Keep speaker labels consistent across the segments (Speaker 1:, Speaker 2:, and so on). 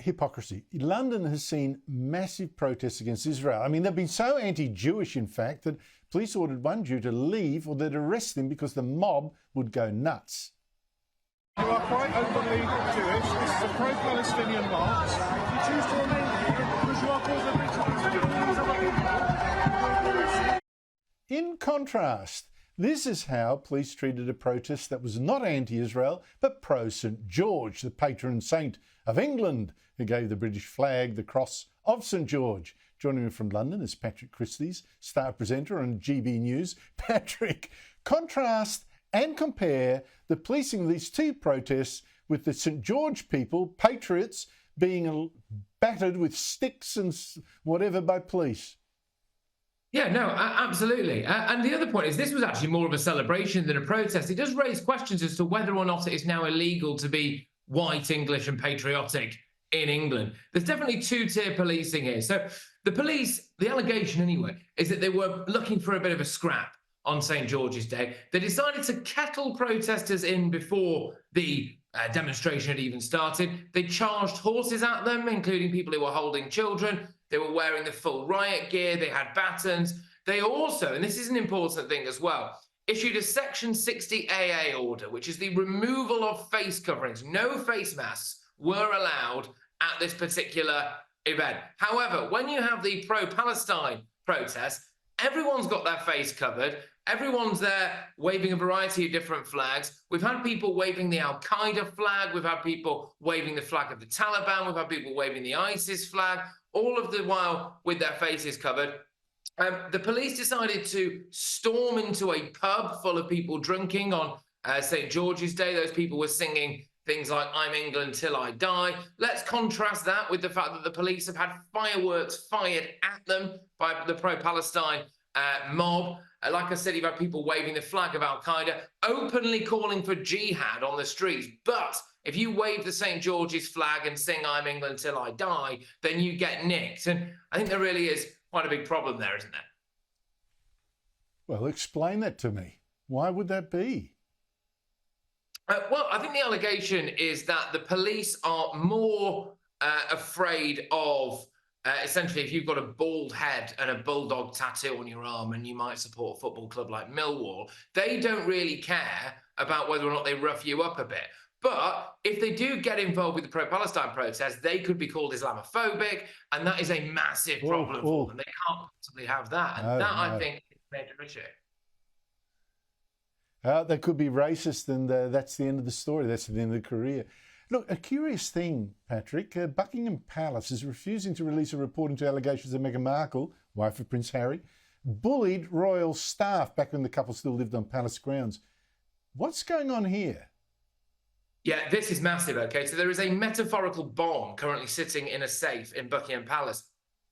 Speaker 1: hypocrisy. London has seen massive protests against Israel. I mean, they've been so anti-Jewish, in fact, that police ordered one Jew to leave or they'd arrest him because the mob would go nuts.
Speaker 2: You are quite openly Jewish. This is a pro-Palestinian march. You choose to remain here because you are causing a big trouble.
Speaker 1: In contrast, this is how police treated a protest that was not anti-Israel, but pro-St George, the patron saint of England, who gave the British flag the cross of St George. Joining me from London is Patrick Christys, star presenter on GB News. Patrick, contrast and compare the policing of these two protests with the St George people, patriots, being battered with sticks and whatever by police.
Speaker 3: Yeah, no, absolutely. And the other point is this was actually more of a celebration than a protest. It does raise questions as to whether or not it is now illegal to be white, English and patriotic in England. There's definitely two-tier policing here. So the police, the allegation anyway, is that they were looking for a bit of a scrap on St. George's Day. They decided to kettle protesters in before the demonstration had even started. They charged horses at them, including people who were holding children. They were wearing the full riot gear. They had batons. They also, and this is an important thing as well, issued a Section 60 AA order, which is the removal of face coverings. No face masks were allowed at this particular event. However, when you have the pro-Palestine protest, everyone's got their face covered. Everyone's there waving a variety of different flags. We've had people waving the Al-Qaeda flag. We've had people waving the flag of the Taliban. We've had people waving the ISIS flag, all of the while with their faces covered. The police decided to storm into a pub full of people drinking on St. George's Day. Those people were singing things like "I'm England till I die." Let's contrast that with the fact that the police have had fireworks fired at them by the pro-Palestine mob. Like I said, you've had people waving the flag of Al-Qaeda, openly calling for jihad on the streets. But if you wave the St. George's flag and sing "I'm England till I die," then you get nicked. And I think there really is quite a big problem there, isn't there?
Speaker 1: Well, explain that to me. Why would that be?
Speaker 3: Well, I think the allegation is that the police are more afraid of essentially, if you've got a bald head and a bulldog tattoo on your arm and you might support a football club like Millwall, they don't really care about whether or not they rough you up a bit. But if they do get involved with the pro-Palestine protest, they could be called Islamophobic, and that is a massive problem for them. They can't possibly have that. And I think, is a major issue.
Speaker 1: They could be racist, and that's the end of the story. That's the end of the career. Look, a curious thing, Patrick. Buckingham Palace is refusing to release a report into allegations that Meghan Markle, wife of Prince Harry, bullied royal staff back when the couple still lived on palace grounds. What's going on here?
Speaker 3: Yeah, this is massive, okay? So there is a metaphorical bomb currently sitting in a safe in Buckingham Palace.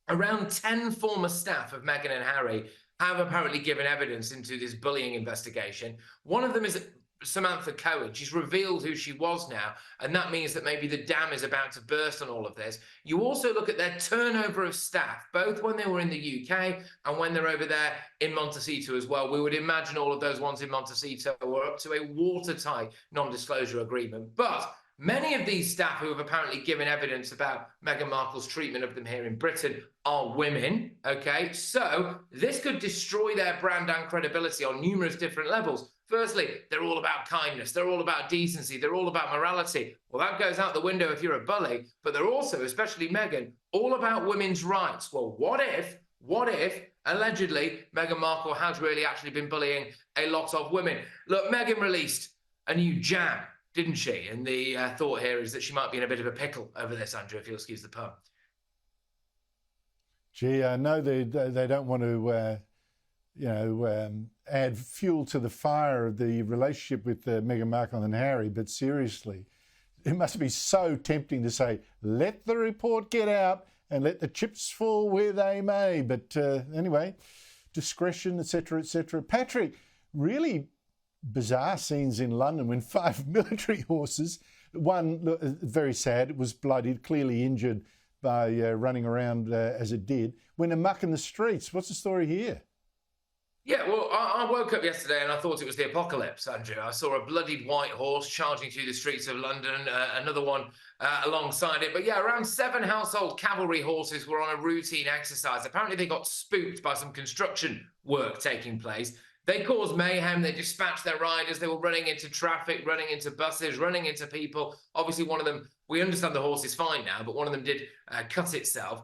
Speaker 3: Around 10 former staff of Meghan and Harry have apparently given evidence into this bullying investigation. One of them is Samantha Cohen. She's revealed who she was now, and that means that maybe the dam is about to burst on all of this. You also look at their turnover of staff, both when they were in the UK and when they're over there in Montecito as well. We would imagine all of those ones in Montecito were up to a watertight non-disclosure agreement. But many of these staff who have apparently given evidence about Meghan Markle's treatment of them here in Britain are women, okay? So this could destroy their brand and credibility on numerous different levels. Firstly, they're all about kindness. They're all about decency. They're all about morality. Well, that goes out the window if you're a bully, but they're also, especially Meghan, all about women's rights. Well, what if, allegedly, Meghan Markle has really actually been bullying a lot of women? Look, Meghan released a new jam, didn't she? And the thought here is that she might be in a bit of a pickle over this, Andrew, if you'll excuse the pun.
Speaker 1: Gee, I know they don't want to, add fuel to the fire of the relationship with Meghan Markle and Harry, but seriously, it must be so tempting to say, let the report get out and let the chips fall where they may. But anyway, discretion, etc., etc. Patrick, really bizarre scenes in London when 5 military horses, one, very sad, was bloodied, clearly injured by running around as it did, went amok in the streets. What's the story here?
Speaker 3: Yeah, well, I woke up yesterday and I thought it was the apocalypse, Andrew. I saw a bloodied white horse charging through the streets of London, another one alongside it. But yeah, around 7 household cavalry horses were on a routine exercise. Apparently, they got spooked by some construction work taking place. They caused mayhem. They dispatched their riders. They were running into traffic, running into buses, running into people. Obviously, one of them, we understand the horse is fine now, but one of them did cut itself.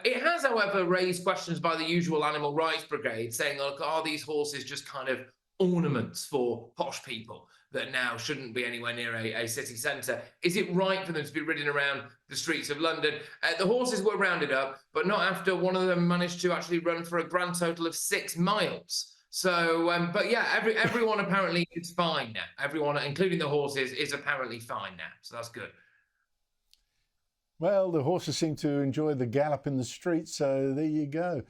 Speaker 3: It has, however, raised questions by the usual animal rights brigade saying, look, are these horses just kind of ornaments for posh people that now shouldn't be anywhere near a city centre? Is it right for them to be ridden around the streets of London? The horses were rounded up, but not after one of them managed to actually run for a grand total of 6 miles. So, but yeah, everyone apparently is fine now. Everyone, including the horses, is apparently fine now. So that's good.
Speaker 1: Well, the horses seem to enjoy the gallop in the streets, so there you go.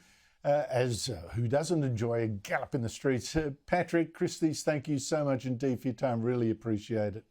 Speaker 1: Who doesn't enjoy a gallop in the streets? Patrick Christys, thank you so much indeed for your time. Really appreciate it.